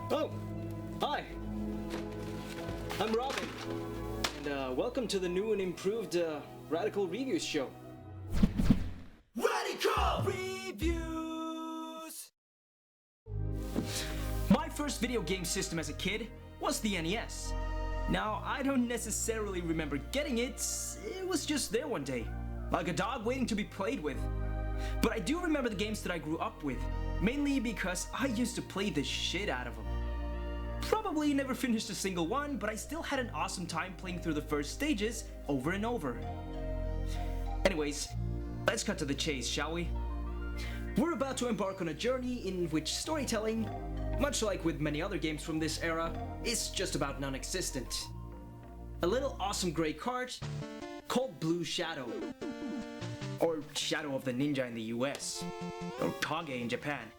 Oh, hi. I'm Robin, and welcome to the new and improved Radical Reviews show. Radical Reviews! My first video game system as a kid was the NES. Now, I don't necessarily remember getting it, it was just there one day, like a dog waiting to be played with. But I do remember the games that I grew up with, mainly because I used to play the shit out of them. Probably never finished a single one, but I still had an awesome time playing through the first stages over and over. Anyways, let's cut to the chase, shall we? We're about to embark on a journey in which storytelling, much like with many other games from this era, is just about non-existent. A little awesome gray card called Blue Shadow, or Shadow of the Ninja in the US, or Kage in Japan.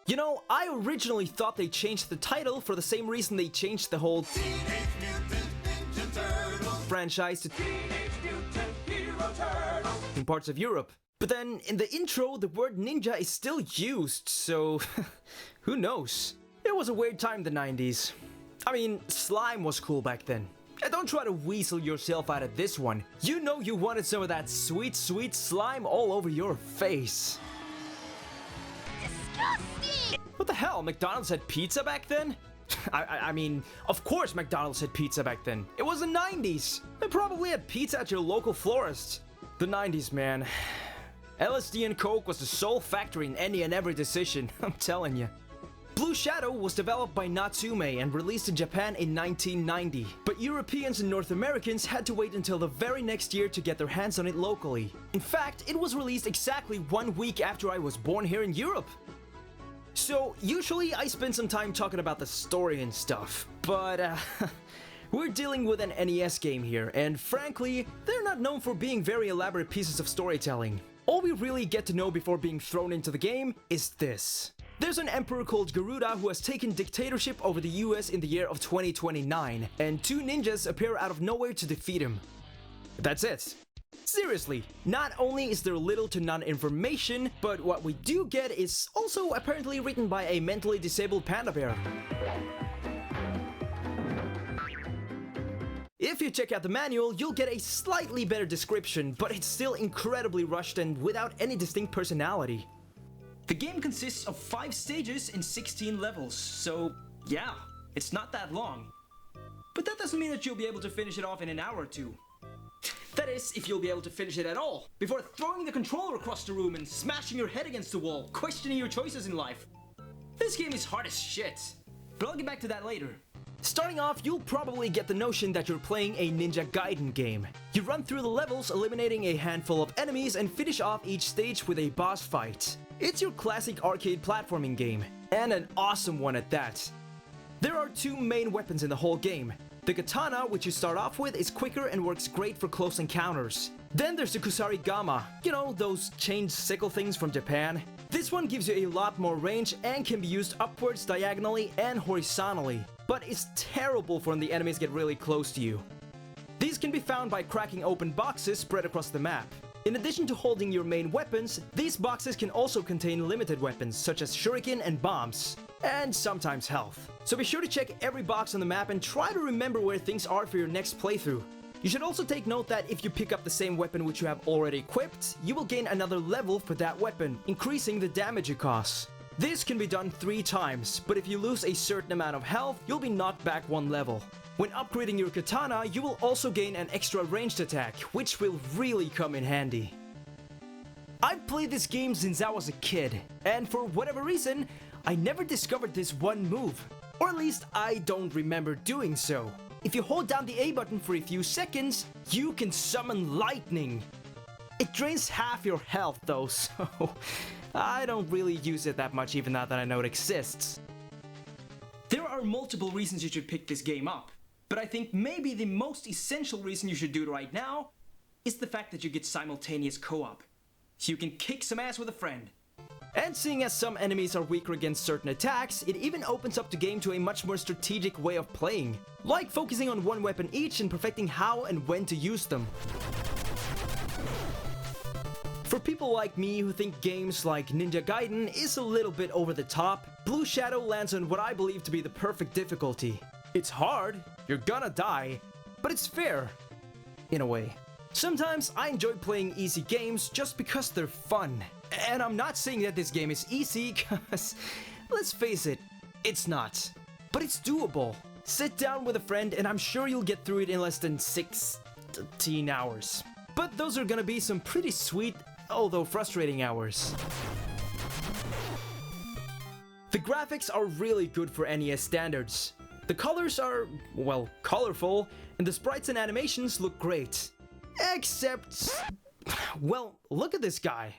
You know, I originally thought they changed the title for the same reason they changed the whole Teenage Mutant Ninja Turtles franchise to Teenage Mutant Hero Turtles in parts of Europe. But then, in the intro, the word ninja is still used, so who knows? It was a weird time, the 90s. I mean, slime was cool back then. And don't try to weasel yourself out of this one. You know you wanted some of that sweet, sweet slime all over your face. Disgusting! What the hell, McDonald's had pizza back then? I mean, of course McDonald's had pizza back then. It was the 90s. They probably had pizza at your local florist. The 90s, man. LSD and Coke was the sole factor in any and every decision, I'm telling you. Blue Shadow was developed by Natsume and released in Japan in 1990, but Europeans and North Americans had to wait until the very next year to get their hands on it locally. In fact, it was released exactly 1 week after I was born here in Europe. So, usually I spend some time talking about the story and stuff, but we're dealing with an NES game here, and frankly, they're not known for being very elaborate pieces of storytelling. All we really get to know before being thrown into the game is this. There's an emperor called Garuda who has taken dictatorship over the US in the year of 2029, and two ninjas appear out of nowhere to defeat him. That's it. Seriously, not only is there little to none information, but what we do get is also apparently written by a mentally disabled panda bear. If you check out the manual, you'll get a slightly better description, but it's still incredibly rushed and without any distinct personality. The game consists of 5 stages and 16 levels, so yeah, it's not that long. But that doesn't mean that you'll be able to finish it off in an hour or two. That is, if you'll be able to finish it at all, before throwing the controller across the room and smashing your head against the wall, questioning your choices in life. This game is hard as shit, but I'll get back to that later. Starting off, you'll probably get the notion that you're playing a Ninja Gaiden game. You run through the levels, eliminating a handful of enemies and finish off each stage with a boss fight. It's your classic arcade platforming game, and an awesome one at that. There are 2 main weapons in the whole game. The katana, which you start off with, is quicker and works great for close encounters. Then there's the kusarigama, you know, those chained sickle things from Japan. This one gives you a lot more range and can be used upwards, diagonally, and horizontally, but it's terrible for when the enemies get really close to you. These can be found by cracking open boxes spread across the map. In addition to holding your main weapons, these boxes can also contain limited weapons such as shuriken and bombs, and sometimes health. So be sure to check every box on the map and try to remember where things are for your next playthrough. You should also take note that if you pick up the same weapon which you have already equipped, you will gain another level for that weapon, increasing the damage it costs. This can be done 3 times, but if you lose a certain amount of health, you'll be knocked back 1 level. When upgrading your katana, you will also gain an extra ranged attack, which will really come in handy. I've played this game since I was a kid, and for whatever reason, I never discovered this one move. Or at least I don't remember doing so. If you hold down the A button for a few seconds, you can summon lightning. It drains half your health though, so I don't really use it that much even now that I know it exists. There are multiple reasons you should pick this game up, but I think maybe the most essential reason you should do it right now is the fact that you get simultaneous co-op. So you can kick some ass with a friend. And seeing as some enemies are weaker against certain attacks, it even opens up the game to a much more strategic way of playing, like focusing on one weapon each and perfecting how and when to use them. For people like me who think games like Ninja Gaiden is a little bit over the top, Blue Shadow lands on what I believe to be the perfect difficulty. It's hard, you're gonna die, but it's fair, in a way. Sometimes I enjoy playing easy games just because they're fun. And I'm not saying that this game is easy, cause let's face it, it's not. But it's doable. Sit down with a friend and I'm sure you'll get through it in less than 16 hours. But those are gonna be some pretty sweet, although frustrating hours. The graphics are really good for NES standards. The colors are, well, colorful, and the sprites and animations look great. Except, well, look at this guy.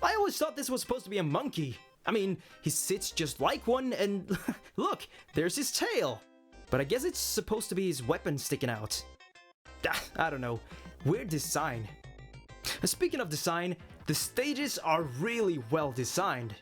I always thought this was supposed to be a monkey. I mean, he sits just like one, and look, there's his tail. But I guess it's supposed to be his weapon sticking out. I don't know. Weird design. Speaking of design, the stages are really well designed.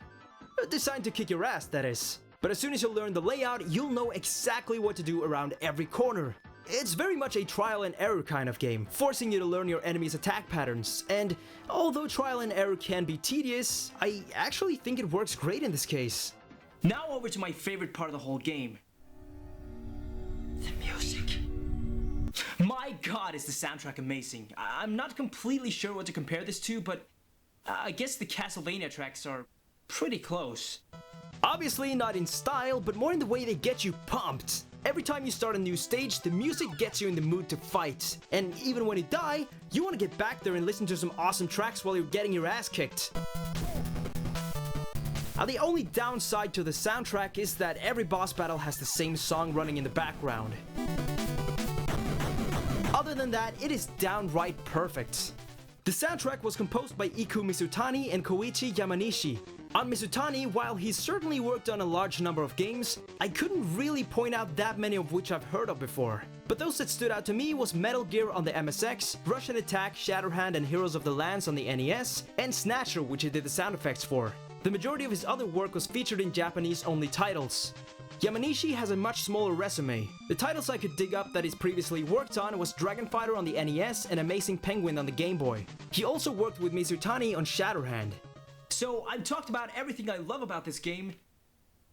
Designed to kick your ass, that is. But as soon as you learn the layout, you'll know exactly what to do around every corner. It's very much a trial and error kind of game, forcing you to learn your enemy's attack patterns. And although trial and error can be tedious, I actually think it works great in this case. Now over to my favorite part of the whole game. The music. My god, is the soundtrack amazing. I'm not completely sure what to compare this to, but I guess the Castlevania tracks are pretty close. Obviously not in style, but more in the way they get you pumped. Every time you start a new stage, the music gets you in the mood to fight. And even when you die, you want to get back there and listen to some awesome tracks while you're getting your ass kicked. Now, the only downside to the soundtrack is that every boss battle has the same song running in the background. Other than that, it is downright perfect. The soundtrack was composed by Iku Mizutani and Koichi Yamanishi. On Mizutani, while he's certainly worked on a large number of games, I couldn't really point out that many of which I've heard of before. But those that stood out to me was Metal Gear on the MSX, Russian Attack, Shatterhand and Heroes of the Lands on the NES, and Snatcher, which he did the sound effects for. The majority of his other work was featured in Japanese-only titles. Yamanishi has a much smaller resume. The titles I could dig up that he's previously worked on was Dragon Fighter on the NES and Amazing Penguin on the Game Boy. He also worked with Mizutani on Shatterhand. So, I've talked about everything I love about this game.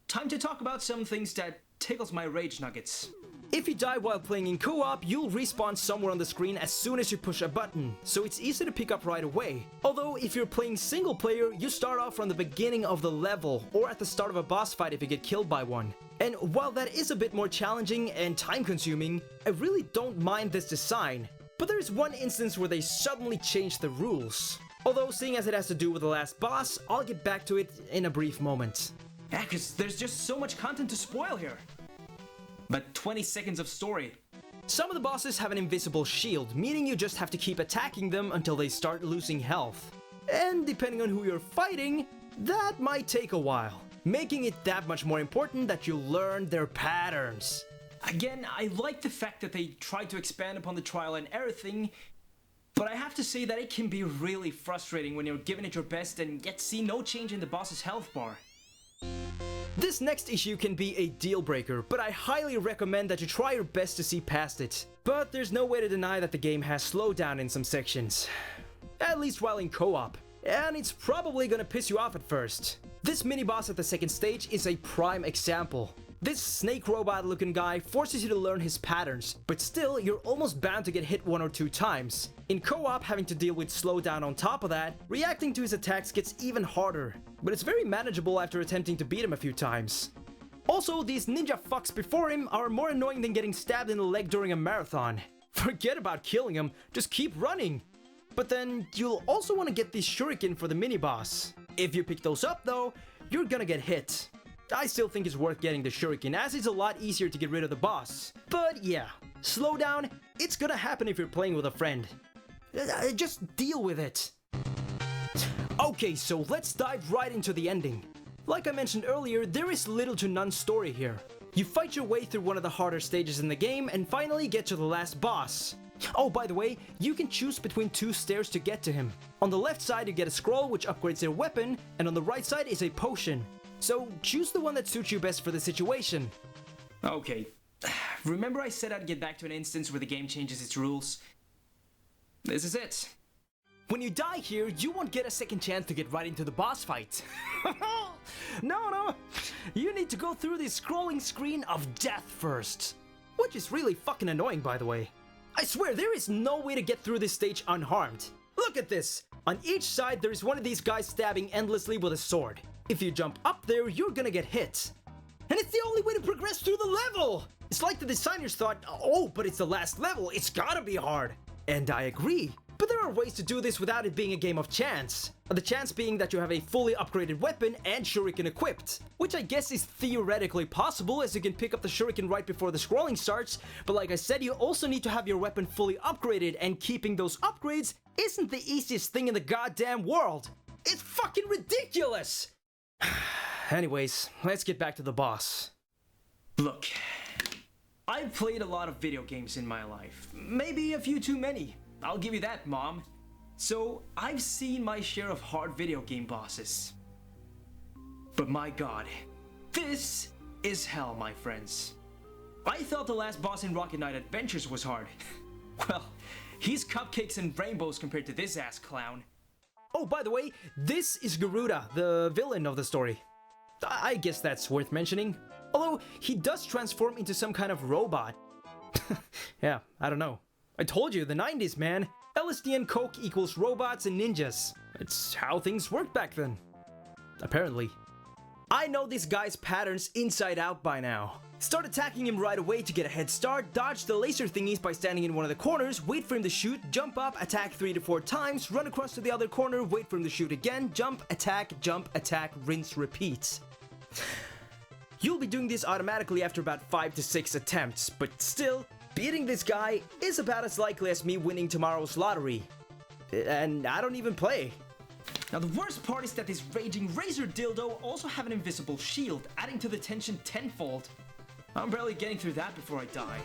Time to talk about some things that tickles my rage nuggets. If you die while playing in co-op, you'll respawn somewhere on the screen as soon as you push a button, so it's easy to pick up right away. Although, if you're playing single player, you start off from the beginning of the level, or at the start of a boss fight if you get killed by one. And while that is a bit more challenging and time-consuming, I really don't mind this design. But there's one instance where they suddenly changed the rules. Although, seeing as it has to do with the last boss, I'll get back to it in a brief moment. Yeah, cause there's just so much content to spoil here. But 20 seconds of story. Some of the bosses have an invisible shield, meaning you just have to keep attacking them until they start losing health. And depending on who you're fighting, that might take a while, making it that much more important that you learn their patterns. Again, I like the fact that they tried to expand upon the trial and error thing, but I have to say that it can be really frustrating when you're giving it your best and yet see no change in the boss's health bar. This next issue can be a deal breaker, but I highly recommend that you try your best to see past it. But there's no way to deny that the game has slowdown in some sections. At least while in co-op. And it's probably gonna piss you off at first. This mini-boss at the second stage is a prime example. This snake robot looking guy forces you to learn his patterns, but still, you're almost bound to get hit 1 or 2 times. In co-op, having to deal with slowdown on top of that, reacting to his attacks gets even harder, but it's very manageable after attempting to beat him a few times. Also, these ninja fucks before him are more annoying than getting stabbed in the leg during a marathon. Forget about killing him, just keep running. But then, you'll also want to get the shuriken for the mini-boss. If you pick those up though, you're gonna get hit. I still think it's worth getting the shuriken, as it's a lot easier to get rid of the boss. But yeah, slowdown, it's gonna happen if you're playing with a friend. Just deal with it. Okay, so let's dive right into the ending. Like I mentioned earlier, there is little to none story here. You fight your way through one of the harder stages in the game and finally get to the last boss. Oh, by the way, you can choose between 2 stairs to get to him. On the left side you get a scroll which upgrades your weapon, and on the right side is a potion. So choose the one that suits you best for the situation. Okay, remember I said I'd get back to an instance where the game changes its rules? This is it. When you die here, you won't get a second chance to get right into the boss fight. No, you need to go through this scrolling screen of death first. Which is really fucking annoying, by the way. I swear, there is no way to get through this stage unharmed. Look at this! On each side, there is one of these guys stabbing endlessly with a sword. If you jump up there, you're gonna get hit. And it's the only way to progress through the level! It's like the designers thought, oh, but it's the last level, it's gotta be hard. And I agree. But there are ways to do this without it being a game of chance. The chance being that you have a fully upgraded weapon and shuriken equipped. Which I guess is theoretically possible, as you can pick up the shuriken right before the scrolling starts, but like I said, you also need to have your weapon fully upgraded, and keeping those upgrades isn't the easiest thing in the goddamn world. It's fucking ridiculous! Anyways, let's get back to the boss. Look, I've played a lot of video games in my life. Maybe a few too many. I'll give you that, Mom. So, I've seen my share of hard video game bosses. But my god, this is hell, my friends. I thought the last boss in Rocket Knight Adventures was hard. Well, he's cupcakes and rainbows compared to this ass clown. Oh, by the way, this is Garuda, the villain of the story. I guess that's worth mentioning. Although, he does transform into some kind of robot. Yeah, I don't know. I told you, the 90s, man. LSD and coke equals robots and ninjas. It's how things worked back then. Apparently. I know this guy's patterns inside out by now. Start attacking him right away to get a head start, dodge the laser thingies by standing in one of the corners, wait for him to shoot, jump up, attack 3 to 4 times, run across to the other corner, wait for him to shoot again, jump, attack, rinse, repeat. You'll be doing this automatically after about 5 to 6 attempts, but still, beating this guy is about as likely as me winning tomorrow's lottery. And I don't even play. Now the worst part is that this raging razor dildo also have an invisible shield, adding to the tension tenfold. I'm barely getting through that before I die.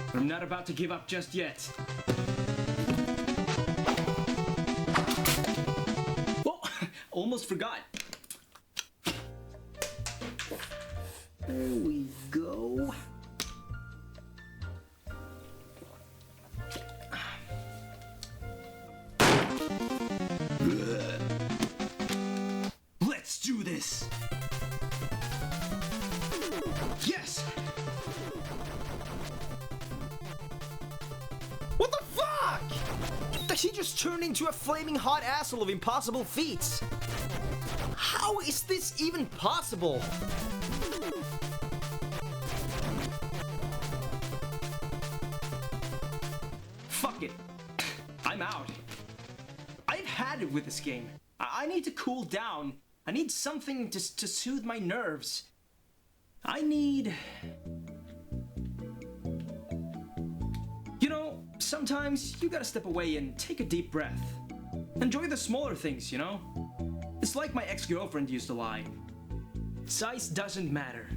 But I'm not about to give up just yet. Almost forgot. There we go. Let's do this. Yes. What the fuck? Does he just turn into a flaming hot asshole of impossible feats? How is this even possible? Fuck it. I'm out. I've had it with this game. I need to cool down. I need something to soothe my nerves. I need... You know, sometimes you gotta step away and take a deep breath. Enjoy the smaller things, you know? It's like my ex-girlfriend used to lie. Size doesn't matter.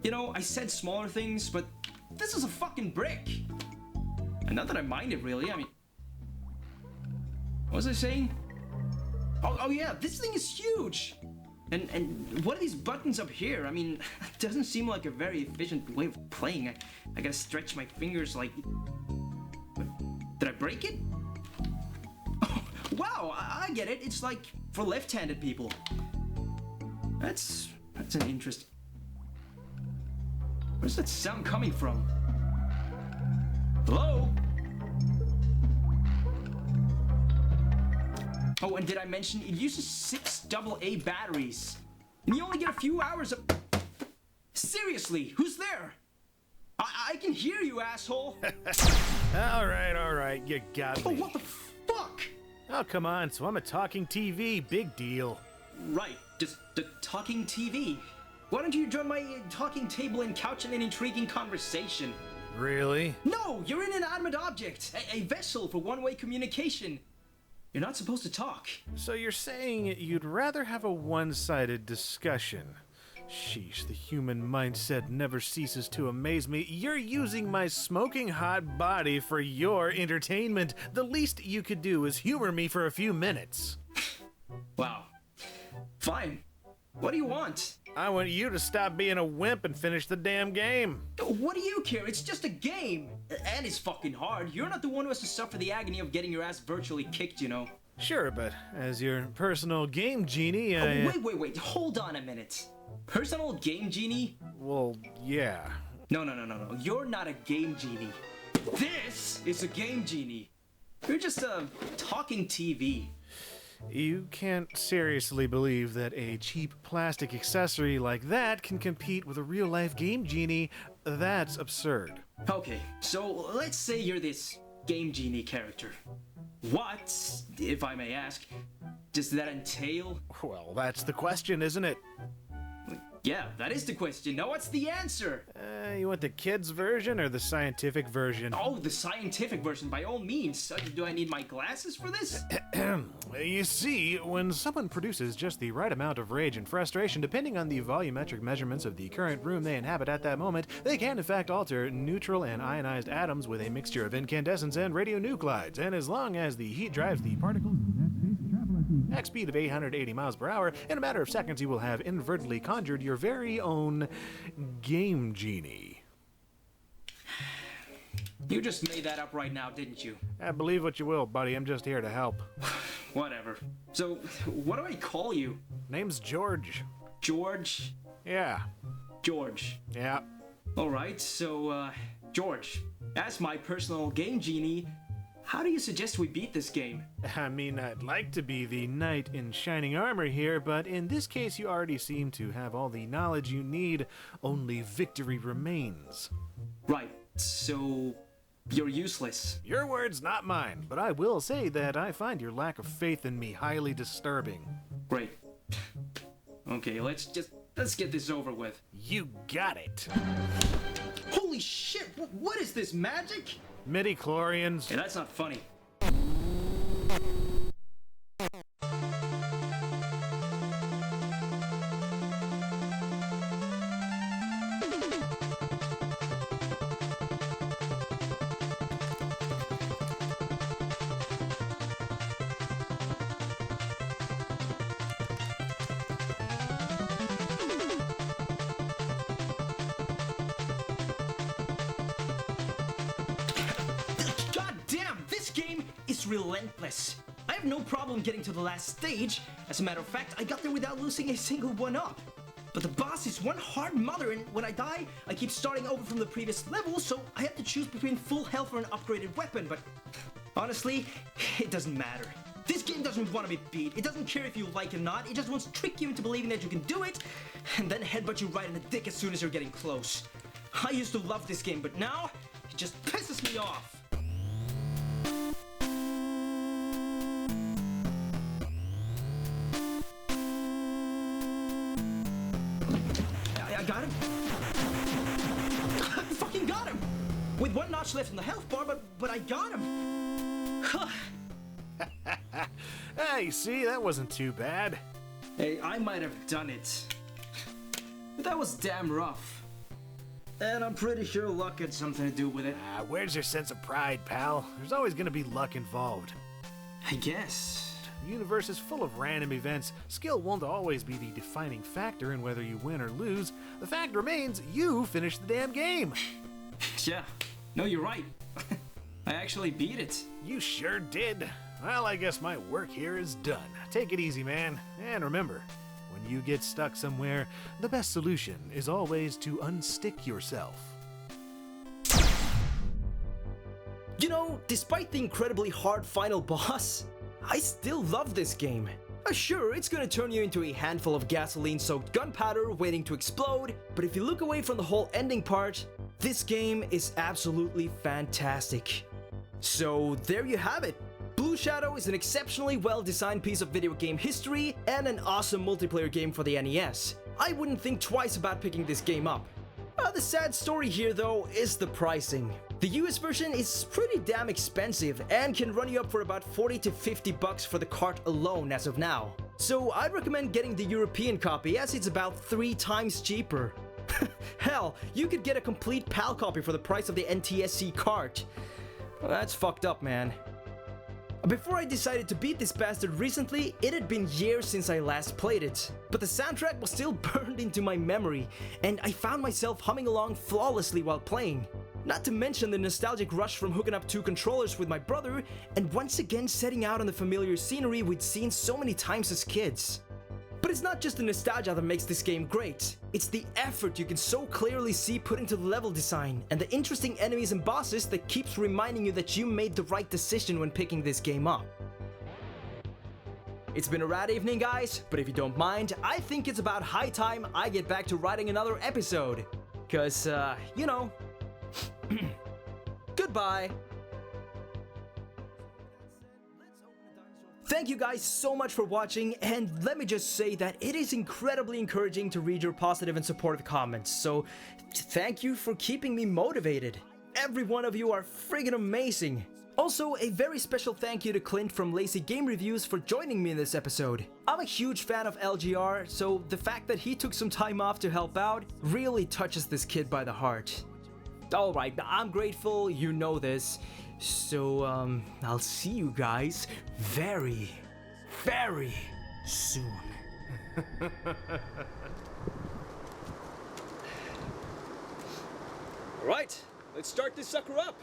You know, I said smaller things, but this is a fucking brick. And not that I mind it really, I mean... What was I saying? Oh yeah, this thing is huge! And what are these buttons up here? I mean, it doesn't seem like a very efficient way of playing. I gotta stretch my fingers like... Did I break it? Wow, I get it. It's like for left-handed people. That's an interest. Where's that sound coming from? Hello? Oh, and did I mention it uses 6 AA batteries? And you only get a few hours of... Seriously, who's there? I can hear you, asshole. All right, you got me. Oh, what the fuck? Oh, come on, so I'm a talking TV, big deal. Right, just the talking TV. Why don't you join my talking table and couch in an intriguing conversation? Really? No, you're an inanimate object, a vessel for one-way communication. You're not supposed to talk. So you're saying you'd rather have a one-sided discussion? Sheesh, the human mindset never ceases to amaze me. You're using my smoking hot body for your entertainment. The least you could do is humor me for a few minutes. Wow. Fine. What do you want? I want you to stop being a wimp and finish the damn game. What do you care? It's just a game. And it's fucking hard. You're not the one who has to suffer the agony of getting your ass virtually kicked, you know. Sure, but as your personal game genie, Wait. Hold on a minute. Personal game genie? Well, yeah. No. You're not a game genie. This is a game genie. You're just a talking TV. You can't seriously believe that a cheap plastic accessory like that can compete with a real-life game genie. That's absurd. Okay, so let's say you're this game genie character. What, if I may ask, does that entail? Well, that's the question, isn't it? Yeah, that is the question. Now what's the answer? You want the kids' version or the scientific version? Oh, the scientific version, by all means. Do I need my glasses for this? You see, when someone produces just the right amount of rage and frustration, depending on the volumetric measurements of the current room they inhabit at that moment, they can in fact alter neutral and ionized atoms with a mixture of incandescents and radionuclides, and as long as the heat drives the particles at speed of 880 miles per hour, in a matter of seconds you will have inadvertently conjured your very own game genie. You just made that up right now, didn't you? Believe what you will, buddy. I'm just here to help. Whatever. So, what do I call you? Name's George. George? Yeah. George. Yeah. Alright, so, George, as my personal game genie, how do you suggest we beat this game? I mean, I'd like to be the knight in shining armor here, but in this case you already seem to have all the knowledge you need. Only victory remains. Right, so you're useless. Your words, not mine, but I will say that I find your lack of faith in me highly disturbing. Great. Okay, let's get this over with. You got it. Holy shit, what is this, magic? Midi-chlorians. Yeah, that's not funny. Relentless. I have no problem getting to the last stage. As a matter of fact, I got there without losing a single one-up. But the boss is one hard mother, and when I die, I keep starting over from the previous level, so I have to choose between full health or an upgraded weapon, but honestly, it doesn't matter. This game doesn't want to be beat. It doesn't care if you like it or not. It just wants to trick you into believing that you can do it, and then headbutt you right in the dick as soon as you're getting close. I used to love this game, but now, it just pisses me off. I got him. I fucking got him! With one notch left in the health bar, but I got him! Hey, see, that wasn't too bad. Hey, I might have done it. But that was damn rough. And I'm pretty sure luck had something to do with it. Where's your sense of pride, pal? There's always gonna be luck involved. I guess. The universe is full of random events. Skill won't always be the defining factor in whether you win or lose. The fact remains, you finished the damn game. Yeah, no, you're right. I actually beat it. You sure did. Well, I guess my work here is done. Take it easy, man. And remember, when you get stuck somewhere, the best solution is always to unstick yourself. You know, despite the incredibly hard final boss, I still love this game. Sure, it's gonna turn you into a handful of gasoline-soaked gunpowder waiting to explode, but if you look away from the whole ending part, this game is absolutely fantastic. So there you have it. Blue Shadow is an exceptionally well-designed piece of video game history and an awesome multiplayer game for the NES. I wouldn't think twice about picking this game up. The sad story here though is the pricing. The US version is pretty damn expensive and can run you up for about 40 to 50 bucks for the cart alone as of now. So I'd recommend getting the European copy as it's about 3 times cheaper. Hell, you could get a complete PAL copy for the price of the NTSC cart. Well, that's fucked up, man. Before I decided to beat this bastard recently, it had been years since I last played it. But the soundtrack was still burned into my memory, and I found myself humming along flawlessly while playing. Not to mention the nostalgic rush from hooking up 2 controllers with my brother, and once again setting out on the familiar scenery we'd seen so many times as kids. But it's not just the nostalgia that makes this game great. It's the effort you can so clearly see put into the level design, and the interesting enemies and bosses that keeps reminding you that you made the right decision when picking this game up. It's been a rad evening, guys, but if you don't mind, I think it's about high time I get back to writing another episode. Cause, you know, goodbye. Thank you guys so much for watching, and let me just say that it is incredibly encouraging to read your positive and supportive comments, so thank you for keeping me motivated. Every one of you are friggin' amazing. Also, a very special thank you to Clint from Lazy Game Reviews for joining me in this episode. I'm a huge fan of LGR, so the fact that he took some time off to help out really touches this kid by the heart. Alright, I'm grateful, you know this. So, I'll see you guys very, very soon. Alright, let's start this sucker up.